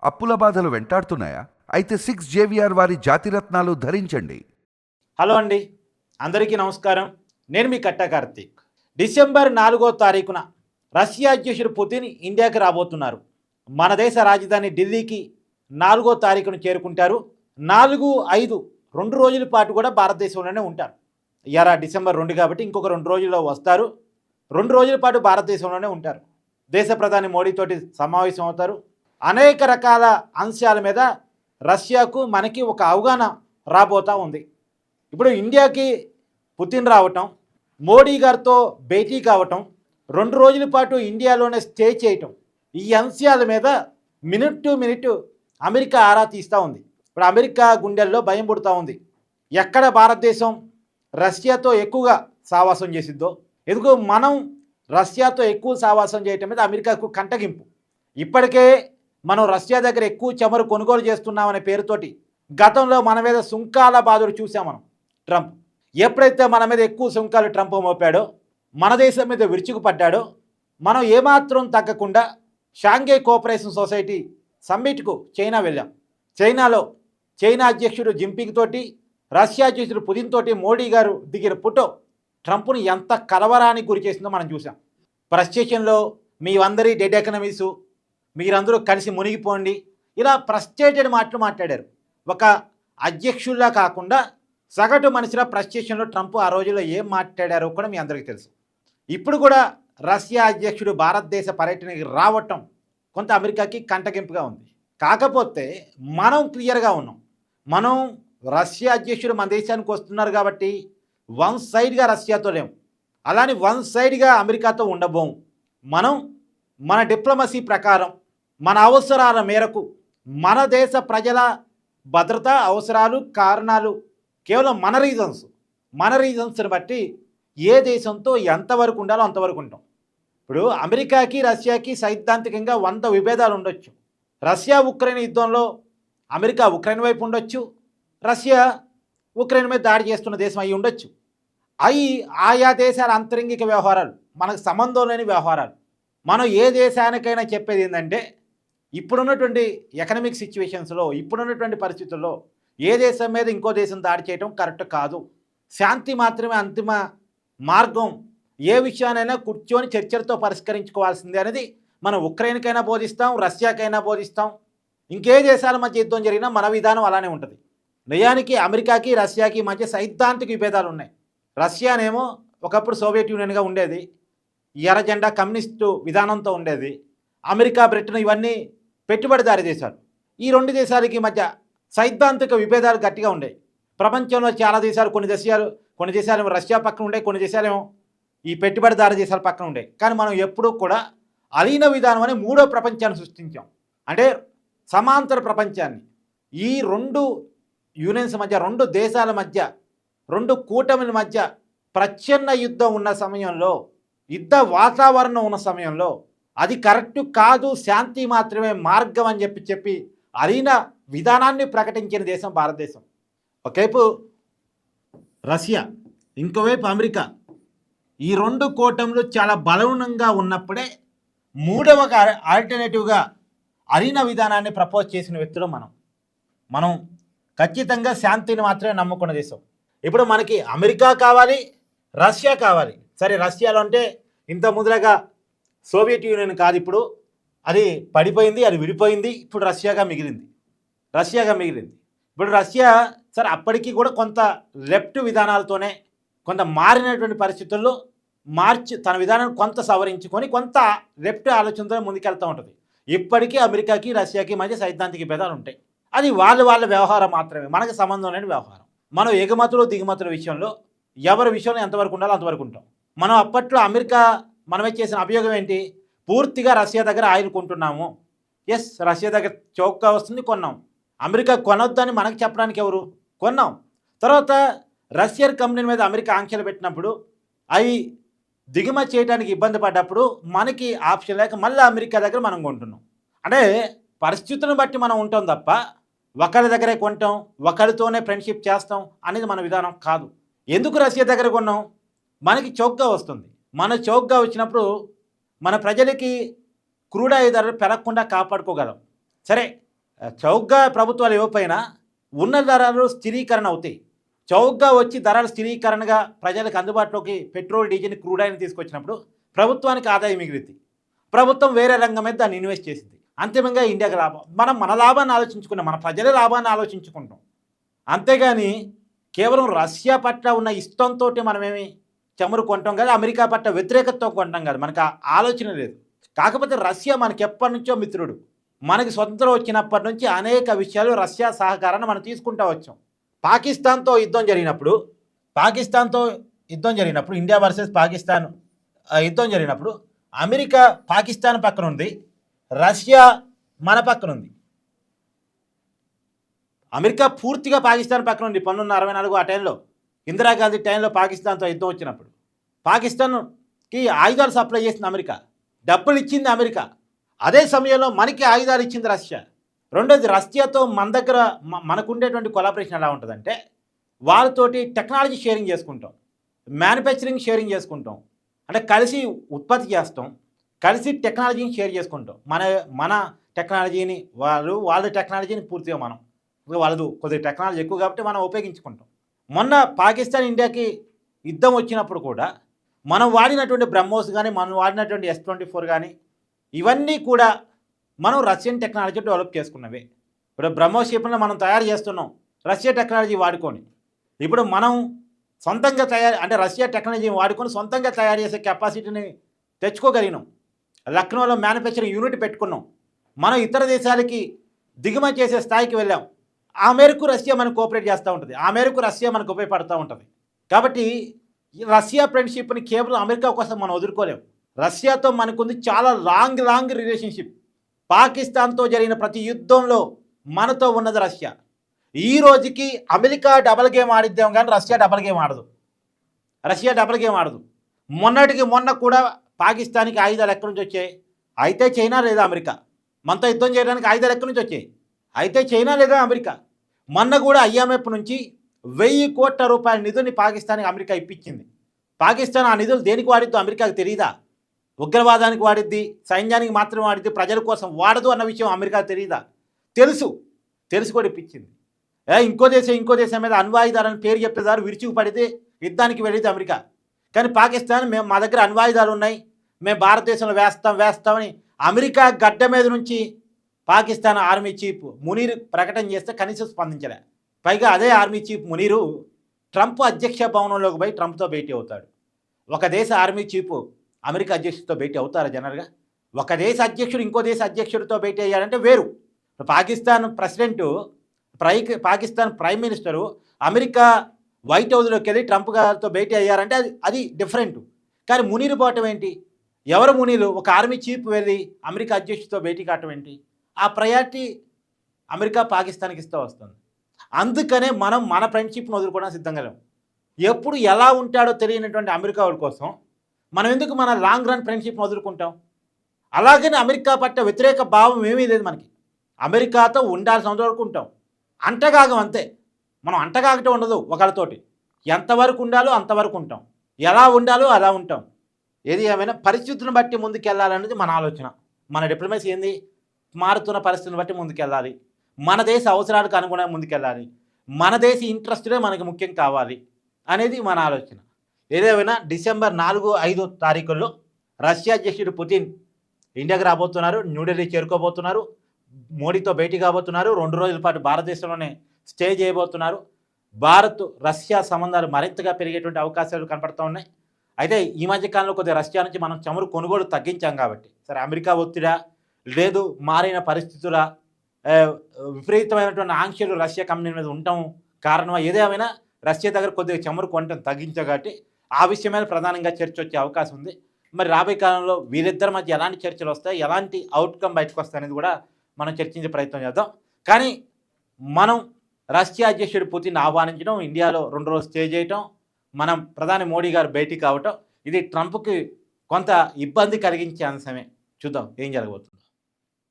అప్పుల బాధలు వెంటాడుతున్నాయా? అయితే 6 JVR వారి జాతిరత్నాలు ధరించండి. హలో అండి, అందరికీ నమస్కారం. నేను మీ కట్టా కార్తీక్. డిసెంబర్ 4వ తారీఖున రష్యా అధ్యక్షుడు పుతిన్ ఇండియాకి రాబోతున్నారు. మన దేశ రాజధాని ఢిల్లీకి 4వ తారీఖున చేరుకుంటారు. 4, 5 2 రోజుల పాటు కూడా భారతదేశంలోనే ఉంటారు. ఇవాళ డిసెంబర్ 2 కాబట్టి ఇంకొక 2 రోజుల్లో వస్తారు. 2 రోజుల పాటు భారతదేశంలోనే ఉంటారు. దేశ ప్రధాని మోడీతోటి సమావేశం అవుతారు. అనేక రకాల అంశాల మీద రష్యాకు మనకి ఒక అవగాహన రాబోతూ ఉంది. ఇప్పుడు ఇండియాకి పుతిన్ రావటం, మోడీ గారితో భేటీ కావటం, 2 రోజుల పాటు ఇండియాలోనే స్టే చేయటం, ఈ అంశాల మీద మినిట్ టు మినిట్ అమెరికా ఆరా తీస్తూ ఉంది. ఇప్పుడు అమెరికా గుండెల్లో భయం పుడుతూ ఉంది. ఎక్కడ భారతదేశం రష్యాతో ఎక్కువగా సావాసం చేసిద్దో, ఎందుకు మనం రష్యాతో ఎక్కువ సావాసం చేయటం మీద అమెరికాకు కంటగింపు. ఇప్పటికే మనం రష్యా దగ్గర ఎక్కువ చమురు కొనుగోలు చేస్తున్నామనే పేరుతోటి గతంలో మన మీద సుంకాల బాధలు చూసాం మనం. ట్రంప్ ఎప్పుడైతే మన మీద ఎక్కువ సుంకాలు ట్రంప్ మోపాడో, మన దేశం మీద విరుచుకుపడ్డాడో, మనం ఏమాత్రం తగ్గకుండా షాంఘై కోఆపరేషన్ సొసైటీ సమ్మిట్కు చైనా వెళ్ళాం. చైనాలో చైనా అధ్యక్షుడు జింపింగ్ తోటి, రష్యా అధ్యక్షుడు పుతిన్ తోటి మోడీ గారు దిగిన ఫోటో ట్రంప్ను ఎంత కలవరానికి గురి చేసిందో మనం చూసాం. ప్రెస్ స్టేషన్లో మీ అందరి డెడ్ ఎకనమీసు, మీరందరూ కలిసి మునిగిపోండి, ఇలా ఫ్రస్ట్రేటెడ్ మాటలు మాట్లాడారు. ఒక అధ్యక్షుల్లా కాకుండా సగటు మనిషిలా ప్రెస్ స్టేషన్లో ట్రంప్ ఆ రోజుల్లో ఏం మాట్లాడారో కూడా మీ అందరికీ తెలుసు. ఇప్పుడు కూడా రష్యా అధ్యక్షుడు భారతదేశ పర్యటనకి రావటం కొంత అమెరికాకి కంటగింపుగా ఉంది. కాకపోతే మనం క్లియర్గా ఉన్నాం. మనం రష్యా అధ్యక్షుడు మన దేశానికి వస్తున్నారు కాబట్టి వన్ సైడ్గా రష్యాతో లేము, అలానే వన్ సైడ్గా అమెరికాతో ఉండబోము. మనం మన డిప్లొమసీ ప్రకారం మన అవసరాల మేరకు మన దేశ ప్రజల భద్రత అవసరాలు కారణాలు కేవలం మన రీజన్స్ని బట్టి ఏ దేశంతో ఎంతవరకు ఉండాలో అంతవరకు ఉంటాం. ఇప్పుడు అమెరికాకి రష్యాకి సైద్ధాంతికంగా 100 విభేదాలు ఉండొచ్చు. రష్యా ఉక్రెయిన్ యుద్ధంలో అమెరికా ఉక్రెయిన్ వైపు ఉండొచ్చు, రష్యా ఉక్రెయిన్ మీద దాడి చేస్తున్న దేశం అయి ఉండొచ్చు. అవి ఆయా దేశాల అంతరంగిక వ్యవహారాలు, మనకు సంబంధం లేని వ్యవహారాలు. మనం ఏ దేశానికైనా చెప్పేది ఏంటంటే, ఇప్పుడున్నటువంటి ఎకనామిక్ సిచ్యువేషన్స్లో, ఇప్పుడున్నటువంటి పరిస్థితుల్లో ఏ దేశం మీద ఇంకో దేశం దాడి చేయడం కరెక్ట్ కాదు. శాంతి మాత్రమే అంతిమ మార్గం. ఏ విషయానైనా కూర్చొని చర్చలతో పరిష్కరించుకోవాల్సిందే అనేది మనం ఉక్రెయిన్కైనా బోధిస్తాం, రష్యాకైనా బోధిస్తాం. ఇంకే దేశాల మధ్య యుద్ధం జరిగినా మన విధానం అలానే ఉంటుంది. నిజానికి అమెరికాకి రష్యాకి మధ్య సైద్ధాంతిక విభేదాలు ఉన్నాయి. రష్యానేమో ఒకప్పుడు సోవియట్ యూనియన్గా ఉండేది, ఎర్ర జెండా కమ్యూనిస్టు విధానంతో ఉండేది. అమెరికా, బ్రిటన్ ఇవన్నీ పెట్టుబడిదారీ దేశాలు. ఈ 2 దేశాలకి మధ్య సైద్ధాంతిక విభేదాలు గట్టిగా ఉండేవి. ప్రపంచంలో చాలా దేశాలు, కొన్ని దేశాలు రష్యా పక్కన ఉండే, కొన్ని దేశాలేమో ఈ పెట్టుబడిదారీ దేశాల పక్కన ఉండే. కానీ మనం ఎప్పుడూ కూడా అలీన విధానం అనే 3వ ప్రపంచాన్ని సృష్టించాం. అంటే సమాంతర ప్రపంచాన్ని. ఈ 2 యూనియన్స్ మధ్య, 2 దేశాల మధ్య, 2 కూటమిల మధ్య ప్రచ్ఛన్న యుద్ధం ఉన్న సమయంలో, యుద్ధ వాతావరణం ఉన్న సమయంలో అది కరెక్ట్ కాదు, శాంతి మాత్రమే మార్గం అని చెప్పి అలీన విధానాన్ని ప్రకటించిన దేశం భారతదేశం. ఒకవైపు రష్యా, ఇంకోవైపు అమెరికా. ఈ 2 కూటములు చాలా బలవనంగా ఉన్నప్పుడే 3వ ఆల్టర్నేటివ్గా అలీన విధానాన్ని ప్రపోజ్ చేసిన వ్యక్తులు మనం ఖచ్చితంగా శాంతిని మాత్రమే నమ్ముకున్న దేశం. ఇప్పుడు మనకి అమెరికా కావాలి, రష్యా కావాలి. సరే, రష్యాలో అంటే ఇంత ముందులాగా సోవియట్ యూనియన్ కాదు, ఇప్పుడు అది పడిపోయింది, అది విడిపోయింది. ఇప్పుడు రష్యాగా మిగిలింది. ఇప్పుడు రష్యా సరే అప్పటికి కూడా కొంత లెఫ్ట్ విధానాలతోనే, కొంత మారినటువంటి పరిస్థితుల్లో తన విధానాన్ని కొంత సవరించుకొని కొంత లెఫ్ట్ ఆలోచనతో ముందుకెళ్తూ ఉంటుంది. ఇప్పటికీ అమెరికాకి రష్యాకి మధ్య సైద్ధాంతిక భేదాలు ఉంటాయి. అది వాళ్ళ వ్యవహారం మాత్రమే, మనకు సంబంధం లేని వ్యవహారం. మనం ఎగుమతులు దిగుమతుల విషయంలో ఎవరి విషయంలో ఎంతవరకు ఉండాలో అంతవరకు ఉంటాం. మనం అప్పట్లో అమెరికా మనమే చేసిన అభియోగం ఏంటి? పూర్తిగా రష్యా దగ్గర ఆయిల్ కొంటున్నాము. ఎస్, రష్యా దగ్గర చౌకగా వస్తుంది, కొన్నాం. అమెరికా కొనొద్దని మనకు చెప్పడానికి ఎవరు? కొన్నాం. తర్వాత రష్యన్ కంపెనీ మీద అమెరికా ఆంక్షలు పెట్టినప్పుడు, అవి దిగుమతి చేయడానికి ఇబ్బంది పడ్డప్పుడు మనకి ఆప్షన్ లేక మళ్ళీ అమెరికా దగ్గర మనం కొంటున్నాం. అంటే పరిస్థితులను బట్టి మనం ఉంటాం తప్ప ఒకరి దగ్గరే కొంటాం, ఒకరితోనే ఫ్రెండ్షిప్ చేస్తాం అనేది మన విధానం కాదు. ఎందుకు రష్యా దగ్గర కొన్నాం? మనకి చౌకగా వస్తుంది. మన చౌకగా వచ్చినప్పుడు మన ప్రజలకి క్రూడ్ ఆయిల్ ధరలు పెరగకుండా కాపాడుకోగలం. సరే, చౌకగా ప్రభుత్వాలు ఇవ్వకపోయినా ఉన్న ధరలు స్థిరీకరణ అవుతాయి. చౌకగా వచ్చి ధరల స్థిరీకరణగా ప్రజలకు అందుబాటులోకి పెట్రోల్, డీజిల్, క్రూడ్ ఆయిల్ తీసుకొచ్చినప్పుడు ప్రభుత్వానికి ఆదాయం మిగిలింది. ప్రభుత్వం వేరే రంగం మీద దాన్ని ఇన్వెస్ట్ చేసింది. అంతిమంగా ఇండియాకి లాభం. మనం మన లాభాన్ని ఆలోచించుకున్నాం, మన ప్రజల లాభాన్ని ఆలోచించుకుంటాం. అంతేగాని కేవలం రష్యా పట్ల ఉన్న ఇష్టంతో మనమేమి చమురు కొంటాం కాదు, అమెరికా పట్ల వ్యతిరేకతతో కొంటాం కాదు, మనకు ఆ ఆలోచన లేదు. కాకపోతే రష్యా మనకి ఎప్పటి నుంచో మిత్రుడు. మనకి స్వతంత్రం వచ్చినప్పటి నుంచి అనేక విషయాలు రష్యా సహకారాన్ని మనం తీసుకుంటూ వచ్చాం. పాకిస్తాన్తో యుద్ధం జరిగినప్పుడు ఇండియా వర్సెస్ పాకిస్తాన్ యుద్ధం జరిగినప్పుడు అమెరికా పాకిస్తాన్ పక్కన ఉంది, రష్యా మన పక్కన ఉంది. అమెరికా పూర్తిగా పాకిస్తాన్ పక్కన ఉంది 1964 ఆ టైంలో, ఇందిరాగాంధీ టైంలో పాకిస్తాన్తో యుద్ధం వచ్చినప్పుడు. పాకిస్తాన్కి ఆయుధాలు సప్లై చేసింది అమెరికా, డబ్బులు ఇచ్చింది అమెరికా. అదే సమయంలో మనకి ఆయుధాలు ఇచ్చింది రష్యా. రెండోది, రష్యాతో మన దగ్గర మనకుండేటువంటి కొలాబరేషన్ ఎలా ఉంటుందంటే, వాళ్ళతోటి టెక్నాలజీ షేరింగ్ చేసుకుంటాం, మ్యానుఫ్యాక్చరింగ్ షేరింగ్ చేసుకుంటాం, అంటే కలిసి ఉత్పత్తి చేస్తాం, కలిసి టెక్నాలజీని షేర్ చేసుకుంటాం. మన టెక్నాలజీని వాళ్ళ టెక్నాలజీని పూర్తిగా వాళ్ళది కొద్దిగా టెక్నాలజీ ఎక్కువ కాబట్టి మనం ఉపయోగించుకుంటాం. మొన్న పాకిస్తాన్ ఇండియాకి యుద్ధం వచ్చినప్పుడు కూడా మనం వాడినటువంటి బ్రహ్మోస్ కానీ, మనం వాడినటువంటి S-24 కానీ, ఇవన్నీ కూడా మనం రష్యన్ టెక్నాలజీ డెవలప్ చేసుకున్నవే. ఇప్పుడు బ్రహ్మోస్ షిప్లను మనం తయారు చేస్తున్నాం రష్యా టెక్నాలజీ వాడుకొని. ఇప్పుడు మనం సొంతంగా అంటే రష్యా టెక్నాలజీని వాడుకొని సొంతంగా తయారు చేసే కెపాసిటీని తెచ్చుకోగలిగినాం. లక్నోలో మ్యానుఫ్యాక్చరింగ్ యూనిట్ పెట్టుకున్నాం. మనం ఇతర దేశాలకి దిగుమతి చేసే స్థాయికి వెళ్ళాం. ఆ మేరకు రష్యా మనకు కోఆపరేట్ చేస్తూ ఉంటుంది, ఆ మేరకు రష్యా మనకు ఉపయోగపడుతూ ఉంటుంది. కాబట్టి రష్యా ఫ్రెండ్షిప్ని కేవలం అమెరికా కోసం మనం వదులుకోలేం. రష్యాతో మనకుంది చాలా లాంగ్ రిలేషన్షిప్. పాకిస్తాన్తో జరిగిన ప్రతి యుద్ధంలో మనతో ఉన్నది రష్యా. ఈ రోజుకి అమెరికా డబల్ గేమ్ ఆడిద్దాం కానీ రష్యా డబల్ గేమ్ ఆడదు. మొన్న కూడా పాకిస్తాన్కి ఆయుధాలు ఎక్కడి నుంచి వచ్చాయి? అయితే చైనా లేదా అమెరికా. మనతో యుద్ధం చేయడానికి ఆయుధాలు ఎక్కడి నుంచి వచ్చాయి? అయితే చైనా లేదా అమెరికా. మొన్న కూడా IMF నుంచి 1000 కోట్ల రూపాయల నిధుల్ని పాకిస్తాన్కి అమెరికా ఇప్పించింది. పాకిస్తాన్ ఆ నిధులు దేనికి వాడిద్దో అమెరికాకు తెలియదా? ఉగ్రవాదానికి వాడిద్ది, సైన్యానికి మాత్రమే వాడిద్ది, ప్రజల కోసం వాడదు అన్న విషయం అమెరికాకు తెలియదా? తెలుసు కూడా ఇప్పించింది. ఇంకో దేశం మీద అణ్వాయుధాలని పేరు చెప్పేదారు విరుచుకు పడితే యుద్ధానికి వెళ్ళేది అమెరికా. కానీ పాకిస్తాన్ మా దగ్గర అణ్వాయుధాలు ఉన్నాయి, మేము భారతదేశంలో వేస్తామని అమెరికా గడ్డ మీద నుంచి పాకిస్తాన్ ఆర్మీ చీఫ్ మునీర్ ప్రకటన చేస్తే కనీసం స్పందించలే. పైగా అదే ఆర్మీ చీఫ్ మునీరు ట్రంప్ అధ్యక్ష భవనంలోకి పోయి ట్రంప్తో భేటీ అవుతాడు. ఒక దేశ ఆర్మీ చీఫ్ అమెరికా అధ్యక్షుడితో భేటీ అవుతారా జనరల్గా? ఒక దేశ అధ్యక్షుడు ఇంకో దేశ అధ్యక్షుడితో భేటీ అయ్యారంటే వేరు. Pakistan prime minister America white హౌస్లోకి వెళ్ళి ట్రంప్ గారితో భేటీ అయ్యారంటే అది డిఫరెంట్. కానీ మునీరు పోవటం ఏంటి? ఎవరు మునీరు? ఒక ఆర్మీ చీఫ్ వెళ్ళి అమెరికా అధ్యక్షుడితో భేటీ కావటం ఏంటి? ఆ ప్రయారిటీ అమెరికా పాకిస్తాన్కి ఇస్తూ వస్తుంది. అందుకనే మనం మన ఫ్రెండ్షిప్ను వదులుకోవడానికి సిద్ధంగా లేము. ఎప్పుడు ఎలా ఉంటాడో తెలియనటువంటి అమెరికా వాడి కోసం మనం ఎందుకు మన లాంగ్ రన్ ఫ్రెండ్షిప్ను వదులుకుంటాం? అలాగని అమెరికా పట్ల వ్యతిరేక భావం ఏమీ లేదు మనకి. అమెరికాతో ఉండాల్సిన వరకు ఉంటాం, అంటగాగం అంతే. మనం అంటగాగటం ఉండదు ఒకరితోటి. ఎంతవరకు ఉండాలో అంతవరకు ఉంటాం, ఎలా ఉండాలో అలా ఉంటాం. ఏది ఏమైనా పరిస్థితులను బట్టి ముందుకెళ్ళాలనేది మన ఆలోచన. మన డిప్లొమసీ ఏంది? మారుతున్న పరిస్థితులను బట్టి ముందుకెళ్ళాలి, మన దేశ అవసరాలకు అనుగుణంగా ముందుకెళ్ళాలి, మన దేశ ఇంట్రెస్టులే మనకి ముఖ్యం కావాలి అనేది మన ఆలోచన. ఏదేమైనా డిసెంబర్ 4-5 తారీఖుల్లో రష్యా అధ్యక్షుడు పుతిన్ ఇండియాకి రాబోతున్నారు, న్యూఢిల్లీ చేరుకోబోతున్నారు, మోడీతో భేటీ కాబోతున్నారు, 2 రోజుల పాటు భారతదేశంలోనే స్టే చేయబోతున్నారు. భారత్ రష్యా సంబంధాలు మరింతగా పెరిగేటువంటి అవకాశాలు కనపడుతూ ఉన్నాయి. అయితే ఈ మధ్యకాలంలో కొద్దిగా రష్యా నుంచి మనం చమురు కొనుగోలు తగ్గించాం కాబట్టి, సరే అమెరికా ఒత్తిడా లేదు మారిన పరిస్థితుల విపరీతమైనటువంటి ఆంక్షలు రష్యా కంపెనీ మీద ఉండటం కారణమా ఏదేమైనా రష్యా దగ్గర కొద్దిగా చమురు కొనటం తగ్గించాం కాబట్టి ఆ విషయం మీద ప్రధానంగా చర్చ వచ్చే అవకాశం ఉంది. మరి రాబోయే కాలంలో వీరిద్దరి మధ్య ఎలాంటి చర్చలు వస్తాయి, ఎలాంటి అవుట్కమ్ బయటకు వస్తాయి అనేది కూడా మనం చర్చించే ప్రయత్నం చేద్దాం. కానీ మనం రష్యా అధ్యక్షుడు పుతిన్ ఆహ్వానించడం, ఇండియాలో 2 రోజులు స్టే చేయటం, మనం ప్రధాని మోడీ గారు భేటీ కావటం, ఇది ట్రంప్కి కొంత ఇబ్బంది కలిగించే అంశమే. చూద్దాం ఏం జరగబోతుంది.